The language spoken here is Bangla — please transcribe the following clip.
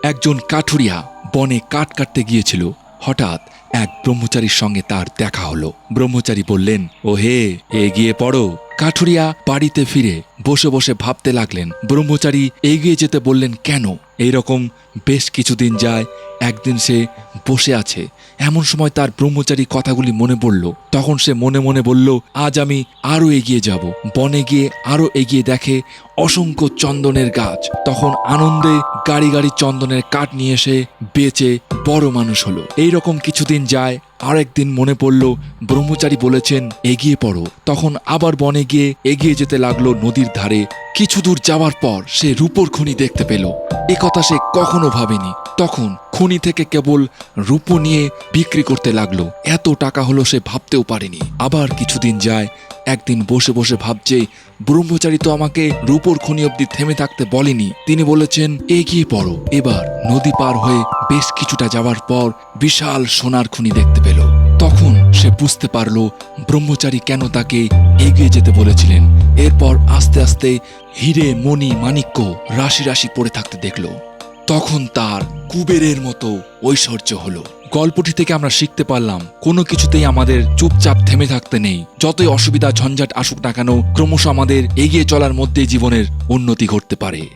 একজন কাঠুরিয়া বনে কাঠ কাটতে গিয়েছিল। হঠাৎ এক ব্রহ্মচারীর সঙ্গে তার দেখা হলো। ব্রহ্মচারী বললেন, ও হে, এগিয়ে পড়ো। কাঠুরিয়া বাড়িতে ফিরে বসে বসে ভাবতে লাগলেন। ব্রহ্মচারী এগিয়ে যেতে বললেন কেন? এইরকম বেশ কিছুদিন যায়। একদিন সে বসে আছে, এমন সময় তার ব্রহ্মচারী কথাগুলি মনে পড়ল। তখন সে মনে মনে বলল, আজ আমি আরো এগিয়ে যাব। বনে গিয়ে আরো এগিয়ে দেখে অসংখ্য চন্দনের গাছ। তখন আনন্দে গাড়ি গাড়ি চন্দনের কাঠ নিয়ে এসে বেচে বড় মানুষ হলো। এইরকম কিছুদিন যায়। আরেকদিন মনে পড়ল ব্রহ্মচারী বলেছেন এগিয়ে পড়ো। তখন আবার বনে গিয়ে এগিয়ে যেতে লাগলো নদীর ধারে। কিছু দূর যাওয়ার পর সে রূপোর খনি দেখতে পেল। এ কথা সে কখনো ভাবেনি। তখন খনি থেকে কেবল রূপো নিয়ে বিক্রি করতে লাগলো। এত টাকা হলো সে ভাবতেও পারেনি। আবার কিছুদিন যায়। একদিন বসে বসে ভাবছে, ব্রহ্মচারী তো আমাকে রূপোর খনি অব্দি থেমে থাকতে বলেনি। তিনি বলেছেন এগিয়ে পড়ো। এবার নদী পার হয়ে বেশ কিছুটা যাওয়ার পর বিশাল সোনার খনি দেখতে পেল। তখন সে বুঝতে পারল ব্রহ্মচারী কেন তাকে এগিয়ে যেতে বলেছিলেন। এরপর আস্তে আস্তে হিরে মণি মাণিক্য রাশি রাশি পড়ে থাকতে দেখল। তখন তার কুবেরের মতো ঐশ্বর্য হলো। গল্পটি থেকে আমরা শিখতে পারলাম কোনো কিছুতেই আমাদের চুপচাপ থেমে থাকতে নেই। যতই অসুবিধা ঝঞ্ঝাট আসুক না কেন, ক্রমশ আমাদের এগিয়ে চলার মধ্যেই জীবনের উন্নতি ঘটতে পারে।